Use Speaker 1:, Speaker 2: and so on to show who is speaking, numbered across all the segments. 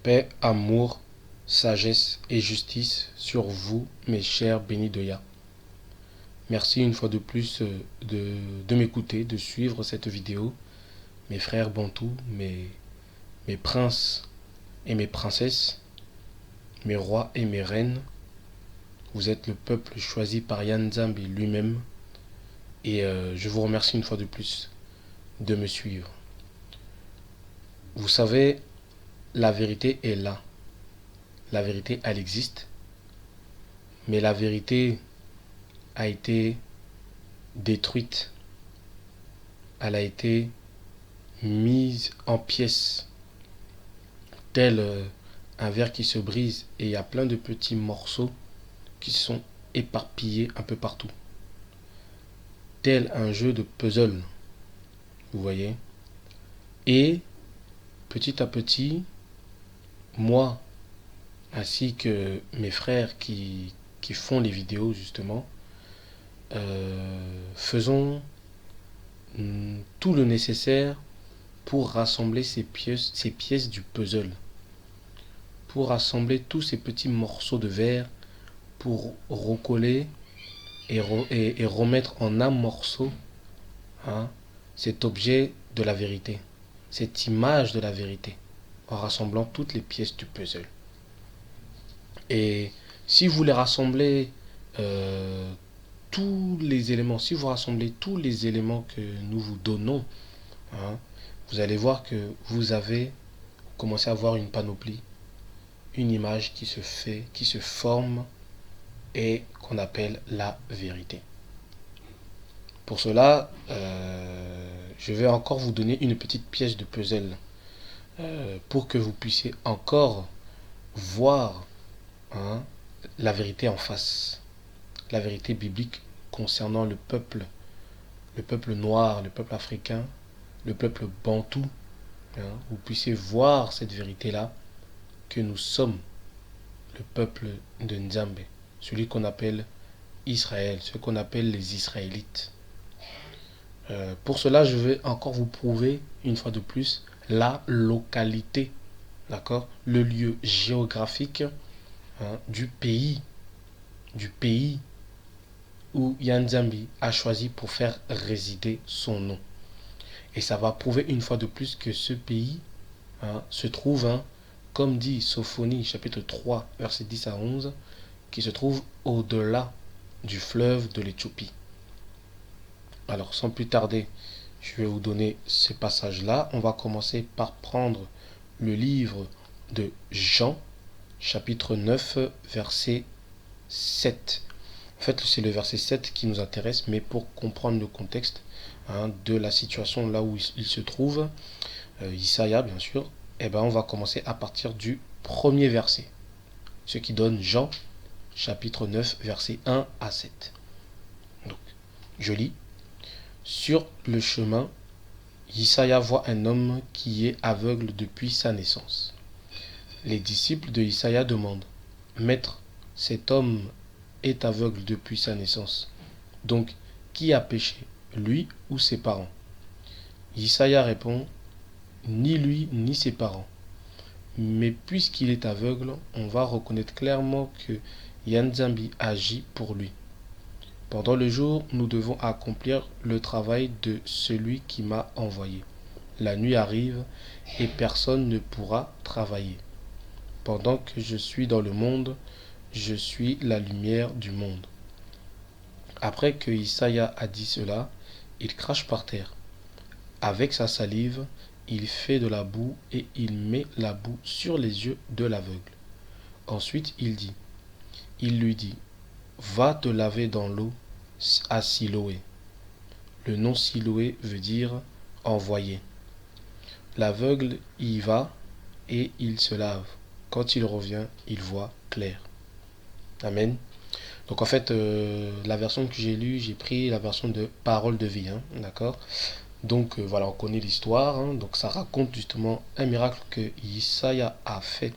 Speaker 1: Paix, amour, sagesse et justice sur vous, mes chers bénis de Yah. Merci une fois de plus de m'écouter, de suivre cette vidéo. Mes frères bantous, mes princes et mes princesses, mes rois et mes reines, vous êtes le peuple choisi par Yanzambe lui-même. Et je vous remercie une fois de plus de me suivre. Vous savez, la vérité est là. La vérité, elle existe. Mais la vérité a été détruite. Elle a été mise en pièces. Tel un verre qui se brise et il y a plein de petits morceaux qui sont éparpillés un peu partout. Tel un jeu de puzzle. Vous voyez. Et petit à petit, moi, ainsi que mes frères qui font les vidéos justement, faisons tout le nécessaire pour rassembler ces pièces du puzzle, pour rassembler tous ces petits morceaux de verre, pour recoller et remettre en un morceau cet objet de la vérité, cette image de la vérité, en rassemblant toutes les pièces du puzzle. Et si vous les rassemblez tous les éléments, si vous rassemblez tous les éléments que nous vous donnons, vous allez voir que vous avez commencé à avoir une panoplie, une image qui se fait, qui se forme et qu'on appelle la vérité. Pour cela, je vais encore vous donner une petite pièce de puzzle pour que vous puissiez encore voir la vérité en face, la vérité biblique concernant le peuple noir, le peuple africain, le peuple bantou. Vous puissiez voir cette vérité-là, que nous sommes le peuple de Nzambe, celui qu'on appelle Israël, ce qu'on appelle les Israélites. Pour cela, je vais encore vous prouver une fois de plus la localité, d'accord, le lieu géographique du pays où Yanzambi a choisi pour faire résider son nom. Et ça va prouver une fois de plus que ce pays se trouve, comme dit Sophonie chapitre 3 verset 10 à 11, qui se trouve au-delà du fleuve de l'Éthiopie. Alors sans plus tarder, je vais vous donner ce passage-là. On va commencer par prendre le livre de Jean, chapitre 9, verset 7. En fait, c'est le verset 7 qui nous intéresse, mais pour comprendre le contexte de la situation là où il se trouve, Isaïa bien sûr, on va commencer à partir du premier verset, ce qui donne Jean, chapitre 9, verset 1 à 7. Donc, je lis. Sur le chemin, Isaïa voit un homme qui est aveugle depuis sa naissance. Les disciples de Isaïa demandent, Maître, cet homme est aveugle depuis sa naissance. Donc, qui a péché, lui ou ses parents? Isaïa répond, ni lui ni ses parents. Mais puisqu'il est aveugle, on va reconnaître clairement que Yanzambi agit pour lui. Pendant le jour, nous devons accomplir le travail de celui qui m'a envoyé. La nuit arrive et personne ne pourra travailler. Pendant que je suis dans le monde, je suis la lumière du monde. Après que Isaïa a dit cela, il crache par terre. Avec sa salive, il fait de la boue et il met la boue sur les yeux de l'aveugle. Ensuite, il lui dit, va te laver dans l'eau à Siloé. Le nom Siloé veut dire envoyé. L'aveugle y va et il se lave. Quand il revient, il voit clair. Amen. Donc en fait, la version que j'ai lue, j'ai pris la version de Parole de vie, d'accord. Donc voilà, on connaît l'histoire. Donc ça raconte justement un miracle que Isaïa a fait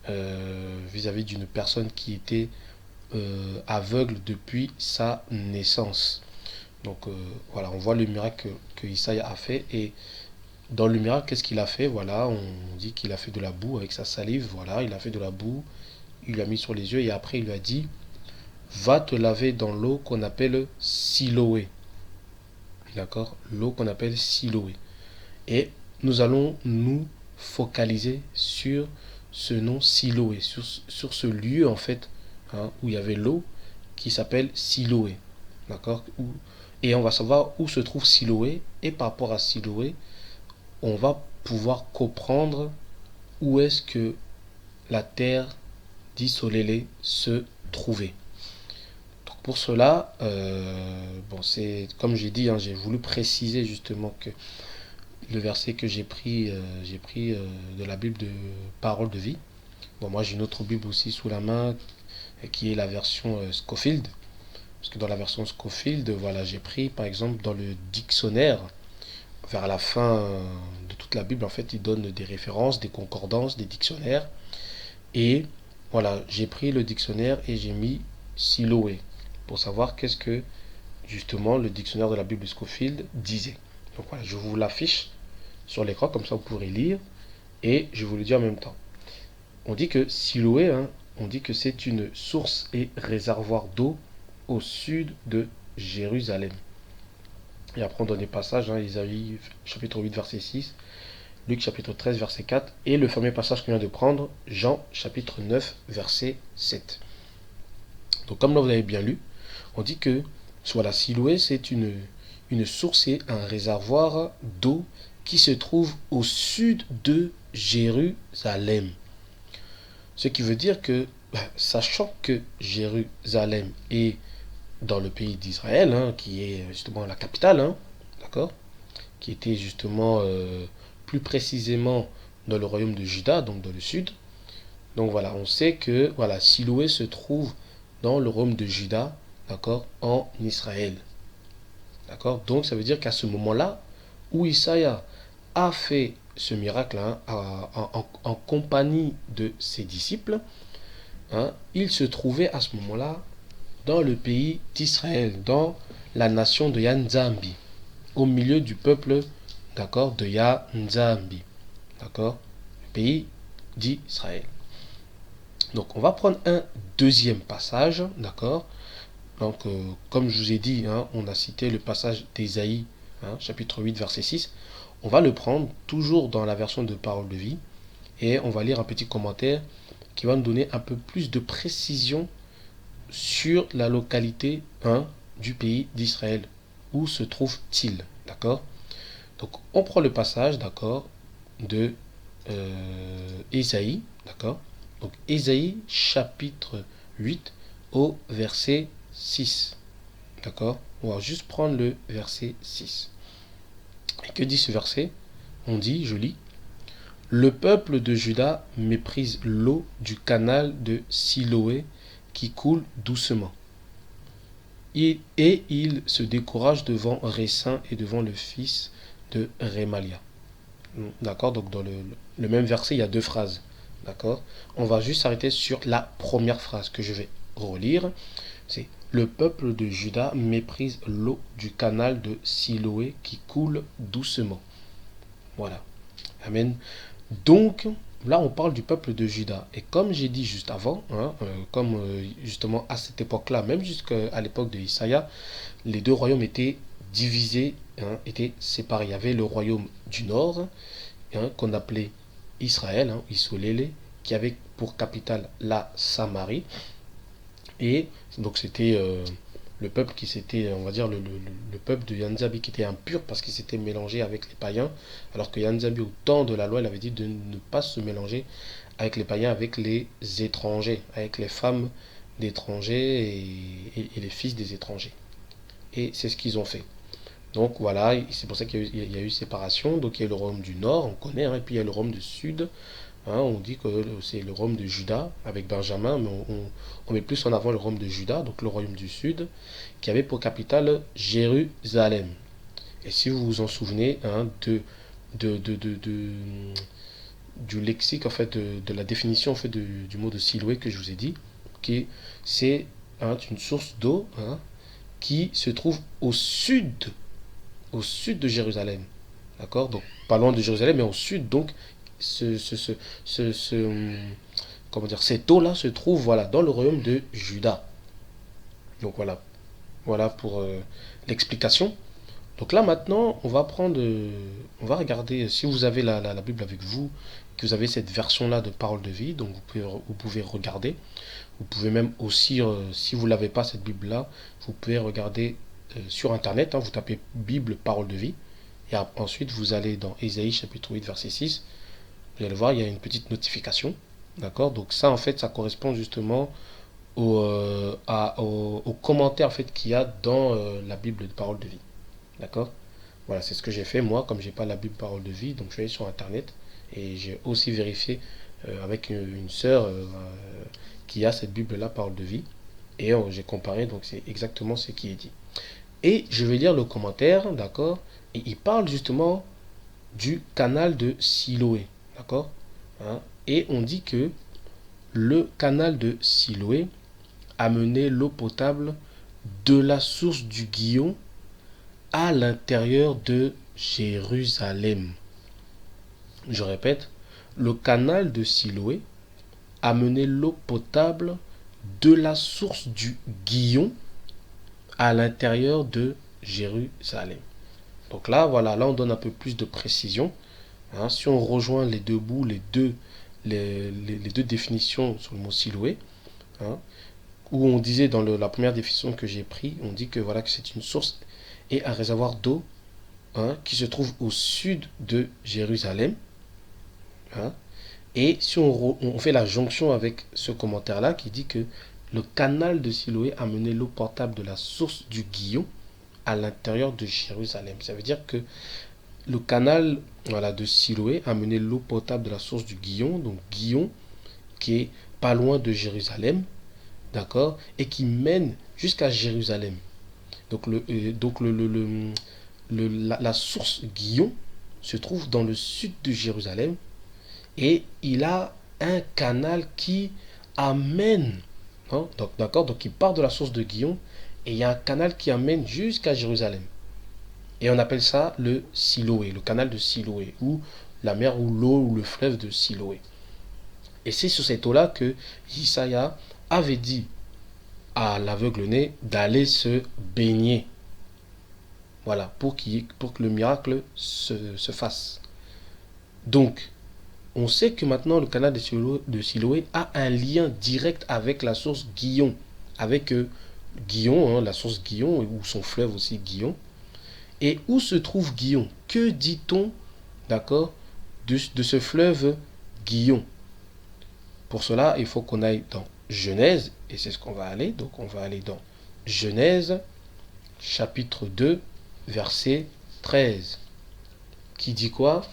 Speaker 1: vis-à-vis d'une personne qui était aveugle depuis sa naissance. Donc voilà, on voit le miracle que Isaïa a fait et dans le miracle, qu'est-ce qu'il a fait? Voilà, on dit qu'il a fait de la boue avec sa salive. Voilà, il a fait de la boue, il l'a mis sur les yeux et après il lui a dit, va te laver dans l'eau qu'on appelle Siloé. D'accord? L'eau qu'on appelle Siloé. Et nous allons nous focaliser sur ce nom Siloé, sur ce lieu en fait, hein, où il y avait l'eau qui s'appelle Siloé. D'accord? Et on va savoir où se trouve Siloé. Et par rapport à Siloé, on va pouvoir comprendre où est-ce que la terre d'Isolélé se trouvait. Donc pour cela, bon, c'est comme j'ai dit, hein, j'ai voulu préciser justement que le verset que j'ai pris de la Bible de Parole de vie. Bon, moi j'ai une autre Bible aussi sous la main qui est la version Scofield. Parce que dans la version Scofield, voilà, j'ai pris par exemple dans le dictionnaire, vers la fin de toute la Bible, en fait, il donne des références, des concordances, des dictionnaires. Et voilà, j'ai pris le dictionnaire et j'ai mis Siloé pour savoir qu'est-ce que justement le dictionnaire de la Bible de Scofield disait. Donc voilà, je vous l'affiche sur l'écran, comme ça vous pourrez lire. Et je vous le dis en même temps. On dit que Siloé, hein, on dit que c'est une source et réservoir d'eau au sud de Jérusalem. Et après on donne des passages, hein, Isaïe chapitre 8 verset 6, Luc chapitre 13 verset 4, et le fameux passage qu'on vient de prendre, Jean chapitre 9 verset 7. Donc comme là vous avez bien lu, on dit que soit la Siloé, c'est une source et un réservoir d'eau qui se trouve au sud de Jérusalem. Ce qui veut dire que, sachant que Jérusalem est dans le pays d'Israël, hein, qui est justement la capitale, hein, d'accord, qui était justement plus précisément dans le royaume de Juda, donc dans le sud. Donc voilà, on sait que voilà, Siloé se trouve dans le royaume de Juda, d'accord, en Israël. D'accord? Donc ça veut dire qu'à ce moment-là, où Isaïe a fait ce miracle, hein, en compagnie de ses disciples, hein, il se trouvait à ce moment-là dans le pays d'Israël, dans la nation de Yanzambi, au milieu du peuple, d'accord, de Yanzambi, d'accord, le pays d'Israël. Donc on va prendre un deuxième passage, d'accord. Donc comme je vous ai dit, hein, on a cité le passage d'Ésaïe, hein, chapitre 8, verset 6. On va le prendre toujours dans la version de Parole de vie et on va lire un petit commentaire qui va nous donner un peu plus de précision sur la localité, hein, du pays d'Israël. Où se trouve-t-il? D'accord? Donc on prend le passage, d'accord, de Ésaïe, d'accord? Donc Ésaïe chapitre 8 au verset 6. D'accord? On va juste prendre le verset 6. Et que dit ce verset? On dit, je lis, le peuple de Juda méprise l'eau du canal de Siloé qui coule doucement. Et il se décourage devant Récin et devant le fils de Rémalia. D'accord? Donc dans le même verset, il y a deux phrases. D'accord? On va juste s'arrêter sur la première phrase que je vais relire. C'est le peuple de Juda méprise l'eau du canal de Siloé qui coule doucement. Voilà. Amen. Donc, là, on parle du peuple de Juda. Et comme j'ai dit juste avant, hein, comme justement à cette époque-là, même jusqu'à l'époque de Isaïe, les deux royaumes étaient divisés, hein, étaient séparés. Il y avait le royaume du nord, hein, qu'on appelait Israël, hein, Isolélé, qui avait pour capitale la Samarie. Et donc c'était le peuple qui s'était, on va dire, le peuple de Yanzabi qui était impur parce qu'il s'était mélangé avec les païens, alors que Yanzabi, au temps de la loi, il avait dit de ne pas se mélanger avec les païens, avec les étrangers, avec les femmes d'étrangers et les fils des étrangers. Et c'est ce qu'ils ont fait. Donc voilà, c'est pour ça qu'il y a eu séparation. Donc il y a le royaume du nord, on connaît, hein, et puis il y a le royaume du sud. Hein, on dit que c'est le royaume de Juda avec Benjamin, mais on met plus en avant le royaume de Juda, donc le royaume du sud, qui avait pour capitale Jérusalem. Et si vous vous en souvenez, hein, du lexique, en fait, de la définition, en fait, du mot de Siloé que je vous ai dit, qui c'est, hein, une source d'eau, hein, qui se trouve au sud de Jérusalem. d'accord? Donc pas loin de Jérusalem, mais au sud, donc ce, ce, ce, ce, ce- comment dire, cette eau-là se trouve, voilà, dans le royaume de Juda. Donc voilà, voilà pour l'explication. Donc là maintenant, on va regarder, si vous avez la Bible avec vous, que vous avez cette version-là de Parole de vie, donc vous pouvez regarder. Vous pouvez même aussi, si vous n'avez pas cette Bible-là, vous pouvez regarder sur Internet, hein, vous tapez Bible Parole de vie, et ensuite vous allez dans Ésaïe chapitre 8 verset 6, vous allez voir, il y a une petite notification, d'accord? Donc ça en fait, ça correspond justement au commentaire en fait, qu'il y a dans la Bible de Parole de vie, d'accord? Voilà, c'est ce que j'ai fait moi, comme j'ai pas la Bible Parole de vie, donc je suis allé sur Internet et j'ai aussi vérifié avec une sœur qui a cette Bible-là, Parole de vie, et j'ai comparé, donc c'est exactement ce qui est dit. Et je vais lire le commentaire, d'accord? Et il parle justement du canal de Siloé, d'accord? Hein. Et on dit que le canal de Siloé a mené l'eau potable de la source du Guillon à l'intérieur de Jérusalem. Je répète, le canal de Siloé a mené l'eau potable de la source du Guillon à l'intérieur de Jérusalem. Donc là, voilà, là on donne un peu plus de précision. Hein. Si on rejoint les deux bouts, les deux définitions sur le mot Siloé, hein, où on disait dans la première définition que j'ai prise, on dit que voilà que c'est une source et un réservoir d'eau, hein, qui se trouve au sud de Jérusalem. Hein. Et si on fait la jonction avec ce commentaire-là qui dit que le canal de Siloé a mené l'eau potable de la source du Guillon à l'intérieur de Jérusalem. Ça veut dire que le canal, voilà, de Siloé a mené l'eau potable de la source du Guillon, donc Guillon qui est pas loin de Jérusalem, d'accord, et qui mène jusqu'à Jérusalem. Donc, la source Guillon se trouve dans le sud de Jérusalem et il a un canal qui amène, hein, donc, d'accord, donc il part de la source de Guillon et il y a un canal qui amène jusqu'à Jérusalem. Et on appelle ça le Siloé, le canal de Siloé, ou la mer ou l'eau ou le fleuve de Siloé. Et c'est sur cette eau-là que Isaïa avait dit à l'aveugle-né d'aller se baigner. Voilà, pour que le miracle se fasse. Donc, on sait que maintenant le canal de Siloé a un lien direct avec la source Guillon. Avec Guillon, hein, la source Guillon, ou son fleuve aussi Guillon. Et où se trouve Guillon? Que dit-on, d'accord, de ce fleuve Guillon? Pour cela, il faut qu'on aille dans Genèse, et c'est ce qu'on va aller. Donc on va aller dans Genèse, chapitre 2, verset 13. Qui dit quoi?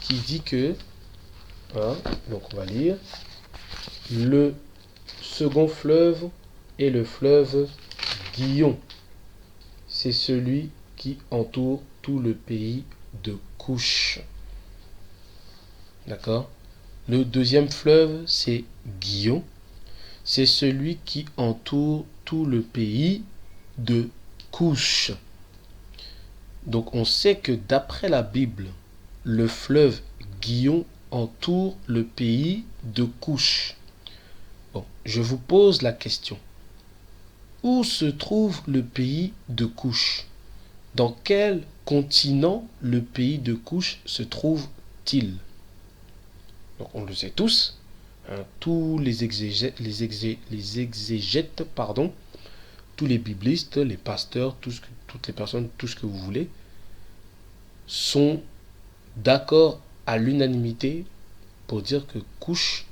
Speaker 1: Qui dit que, hein, donc on va lire, le second fleuve est le fleuve Guillon. C'est celui qui entoure tout le pays de Couche. D'accord? Le deuxième fleuve, c'est Guillon. C'est celui qui entoure tout le pays de Couche. Donc on sait que d'après la Bible, le fleuve Guillon entoure le pays de Couche. Bon, je vous pose la question. Où se trouve le pays de Couche? Dans quel continent le pays de Couche se trouve-t-il? Donc on le sait tous, hein, tous les exégètes, pardon, tous les biblistes, les pasteurs, toutes les personnes, tout ce que vous voulez, sont d'accord à l'unanimité pour dire que Couche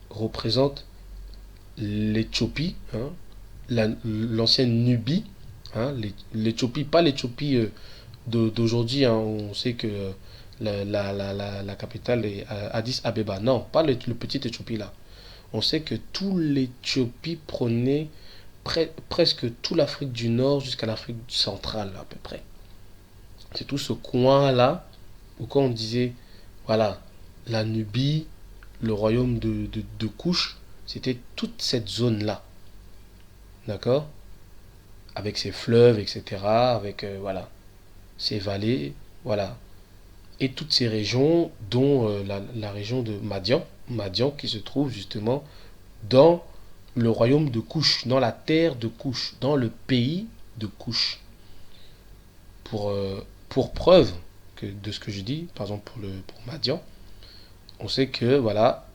Speaker 1: représente l'Éthiopie, hein, l'ancienne Nubie, hein, l'Éthiopie, pas l'Éthiopie d'aujourd'hui, hein, on sait que la capitale est Addis Abeba. Non, pas le petit Éthiopie là. On sait que tout l'Éthiopie prenait presque toute l'Afrique du Nord jusqu'à l'Afrique centrale à peu près. C'est tout ce coin-là où quand on disait, voilà, la Nubie, le royaume de Couche, c'était toute cette zone-là. D'accord? Avec ses fleuves, etc. Avec, voilà, ses vallées, voilà. et toutes ces régions, dont la région de Madian, Madian qui se trouve justement dans le royaume de Couche, dans la terre de Couche, dans le pays de Couche. Pour preuve de ce que je dis, par exemple pour Madian, on sait que voilà,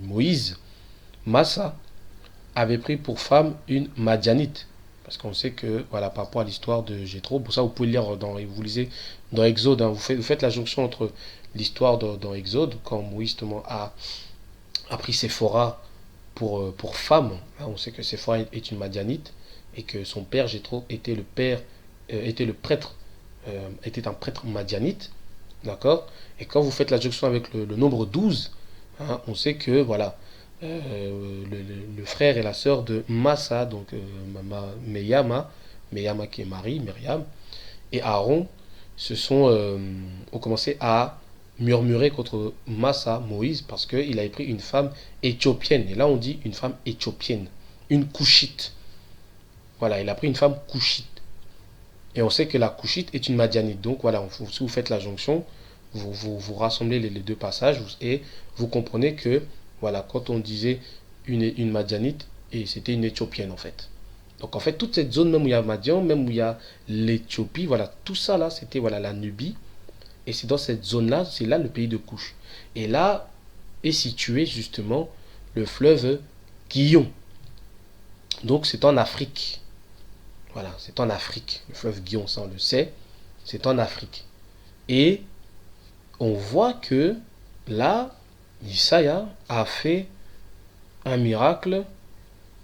Speaker 1: Moïse, Massa, avait pris pour femme une Madianite. Parce qu'on sait que, voilà, par rapport à l'histoire de Jéthro, pour ça vous pouvez lire vous lisez dans Exode, hein, vous faites la jonction entre l'histoire dans Exode, quand Moïse justement a pris Séphora pour femme. Hein, on sait que Séphora est une Madianite et que son père Jéthro était le prêtre, était un prêtre madianite. D'accord. Et quand vous faites la jonction avec le nombre 12, hein, on sait que, voilà, le frère et la sœur de Massa, donc Meyama qui est Marie, Myriam, et Aaron ont commencé à murmurer contre Massa, Moïse, parce qu'il avait pris une femme éthiopienne. Et là, on dit une femme éthiopienne, une couchite. Voilà, il a pris une femme couchite. Et on sait que la couchite est une madianite. Donc voilà, si vous faites la jonction, vous rassemblez les deux passages et vous comprenez que, voilà, quand on disait une madianite, et c'était une éthiopienne en fait. Donc en fait, toute cette zone, même où il y a Madian, même où il y a l'Éthiopie, voilà, tout ça là, c'était voilà, la Nubie. Et c'est dans cette zone-là, c'est là le pays de Couche. Et là est situé justement le fleuve Guillon. Donc c'est en Afrique. Voilà, c'est en Afrique. Le fleuve Guillon, ça on le sait, c'est en Afrique. Et on voit que là, Isaiah a fait un miracle,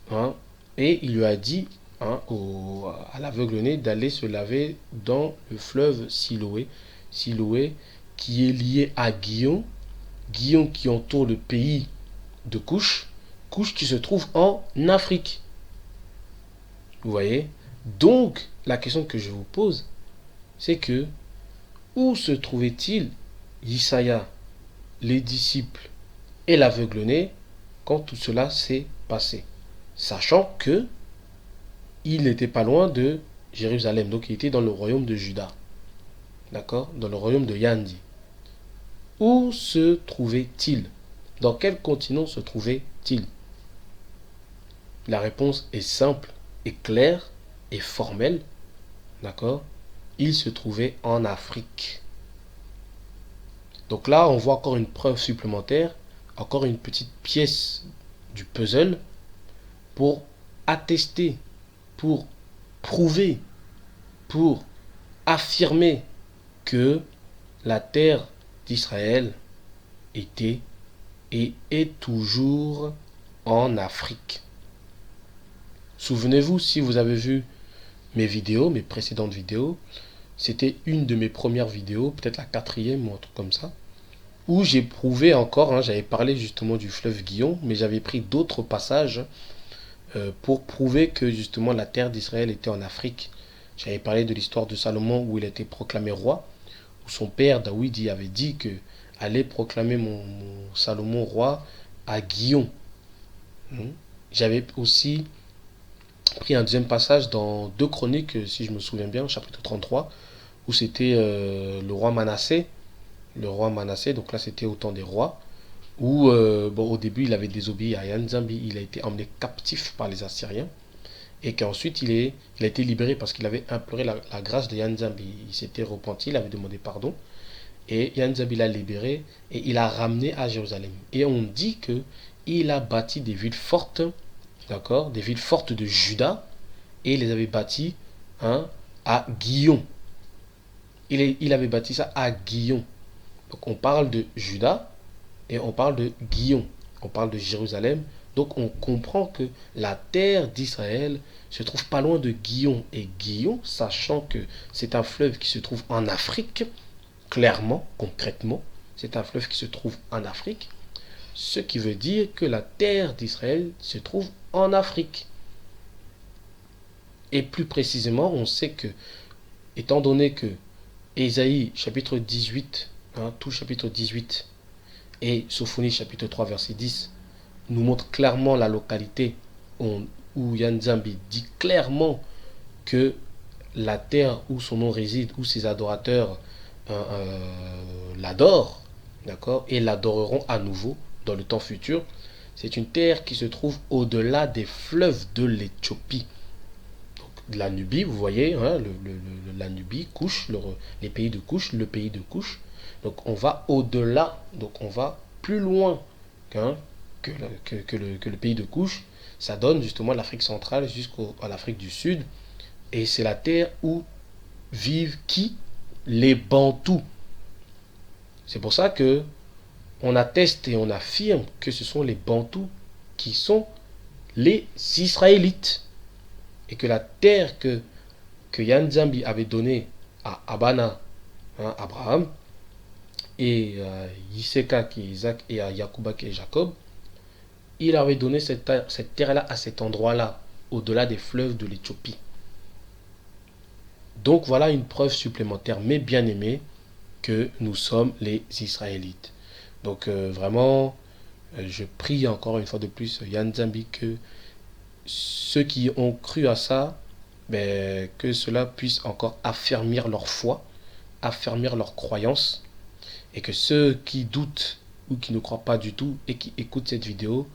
Speaker 1: hein, et il lui a dit, hein, à l'aveugle-né d'aller se laver dans le fleuve Siloé. Siloé qui est lié à Guillon. Guillon qui entoure le pays de Couche. Couche qui se trouve en Afrique. Vous voyez? Donc, la question que je vous pose, c'est que où se trouvait-il Isaiah, les disciples et l'aveugle-né quand tout cela s'est passé? Sachant que il n'était pas loin de Jérusalem, donc il était dans le royaume de Juda. D'accord? Dans le royaume de Yandi. Où se trouvait-il? Dans quel continent se trouvait-il? La réponse est simple et claire et formelle. D'accord? Il se trouvait en Afrique. Donc là, on voit encore une preuve supplémentaire, encore une petite pièce du puzzle pour attester, pour prouver, pour affirmer que la terre d'Israël était et est toujours en Afrique. Souvenez-vous, si vous avez vu mes vidéos, mes précédentes vidéos, c'était une de mes premières vidéos, peut-être la quatrième ou un truc comme ça, où j'ai prouvé encore, hein, j'avais parlé justement du fleuve Guillon, mais j'avais pris d'autres passages pour prouver que justement la terre d'Israël était en Afrique. J'avais parlé de l'histoire de Salomon où il a été proclamé roi, où son père Daoud avait dit que allez proclamer mon Salomon roi à Guillon. J'avais aussi pris un deuxième passage dans 2 Chroniques, si je me souviens bien, chapitre 33, où c'était le roi Manassé. Le roi Manassé, donc là c'était au temps des rois, où au début il avait désobéi à Yanzambi, il a été emmené captif par les Assyriens, et qu'ensuite il a été libéré parce qu'il avait imploré la grâce de Yanzambi. Il s'était repenti, il avait demandé pardon, et Yanzambi l'a libéré, et il a ramené à Jérusalem. Et on dit que il a bâti des villes fortes, d'accord, des villes fortes de Juda, et il les avait bâties, hein, à Guillon. Il avait bâti ça à Guillon. Donc on parle de Juda et on parle de Guillon. On parle de Jérusalem. Donc on comprend que la terre d'Israël se trouve pas loin de Guillon. Et Guillon, sachant que c'est un fleuve qui se trouve en Afrique, clairement, concrètement, c'est un fleuve qui se trouve en Afrique, ce qui veut dire que la terre d'Israël se trouve en Afrique. Et plus précisément, on sait que, étant donné que Ésaïe chapitre 18, hein, tout chapitre 18, et Sophonie chapitre 3 verset 10 nous montrent clairement la localité où Yanzambi dit clairement que la terre où son nom réside, où ses adorateurs l'adorent, d'accord, et l'adoreront à nouveau dans le temps futur. C'est une terre qui se trouve au-delà des fleuves de l'Éthiopie. La Nubie, vous voyez, hein, la Nubie, Couche, les pays de Couche, le pays de Couche. Donc on va au-delà, donc on va plus loin hein, que le pays de Couche. Ça donne justement l'Afrique centrale jusqu'à l'Afrique du Sud. Et c'est la terre où vivent qui? Les Bantous. C'est pour ça que on atteste et on affirme que ce sont les Bantous qui sont les Israélites. Et que la terre que Yanzambi avait donnée à Abana, hein, Abraham, et Yiseka qui est Isaac, et à Yakuba qui est Jacob, il avait donné cette terre-là à cet endroit-là, au-delà des fleuves de l'Éthiopie. Donc voilà une preuve supplémentaire, mes bien-aimés, que nous sommes les Israélites. Donc vraiment, je prie encore une fois de plus Yanzambi que ceux qui ont cru à ça, ben, que cela puisse encore affermir leur foi, affermir leur croyance, et que ceux qui doutent ou qui ne croient pas du tout et qui écoutent cette vidéo,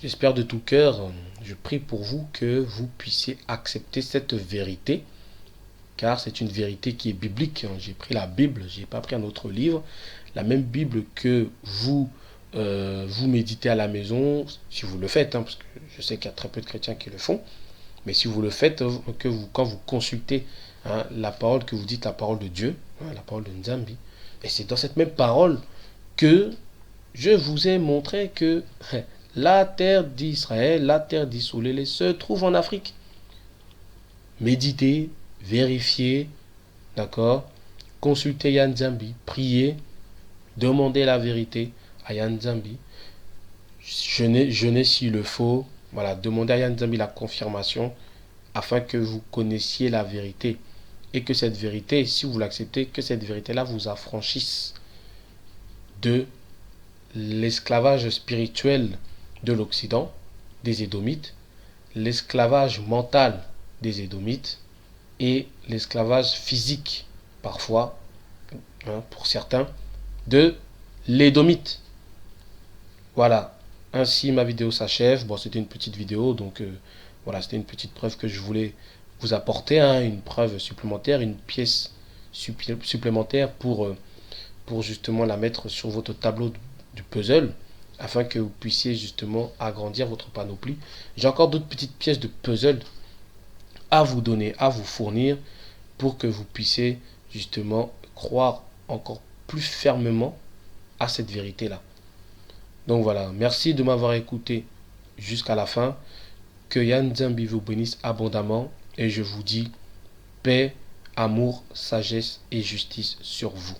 Speaker 1: j'espère de tout cœur, je prie pour vous que vous puissiez accepter cette vérité, car c'est une vérité qui est biblique. J'ai pris la Bible, j'ai pas pris un autre livre, la même Bible que vous vous méditez à la maison, si vous le faites, hein, parce que je sais qu'il y a très peu de chrétiens qui le font, mais si vous le faites, quand vous consultez hein, la parole, que vous dites la parole de Dieu, hein, la parole de Nzambi, et c'est dans cette même parole que je vous ai montré que la terre d'Israël, la terre d'Israël se trouve en Afrique. Méditez, vérifiez, d'accord, consultez Yanzambi, priez, demandez la vérité à Yanzambi, jeûnez s'il le faut, voilà, demandez à Yanzambi la confirmation afin que vous connaissiez la vérité et que cette vérité, si vous l'acceptez, que cette vérité-là vous affranchisse de l'esclavage spirituel de l'Occident, des Édomites, l'esclavage mental des Édomites et l'esclavage physique, parfois, hein, pour certains, de l'Édomite. Voilà, ainsi ma vidéo s'achève. Bon, c'était une petite vidéo, donc voilà, c'était une petite preuve que je voulais vous apporter, hein, une preuve supplémentaire, une pièce supplémentaire pour justement la mettre sur votre tableau du puzzle, afin que vous puissiez justement agrandir votre panoplie. J'ai encore d'autres petites pièces de puzzle à vous donner, à vous fournir, pour que vous puissiez justement croire encore plus fermement à cette vérité-là. Donc voilà, merci de m'avoir écouté jusqu'à la fin. Que Yanzambi vous bénisse abondamment et je vous dis paix, amour, sagesse et justice sur vous.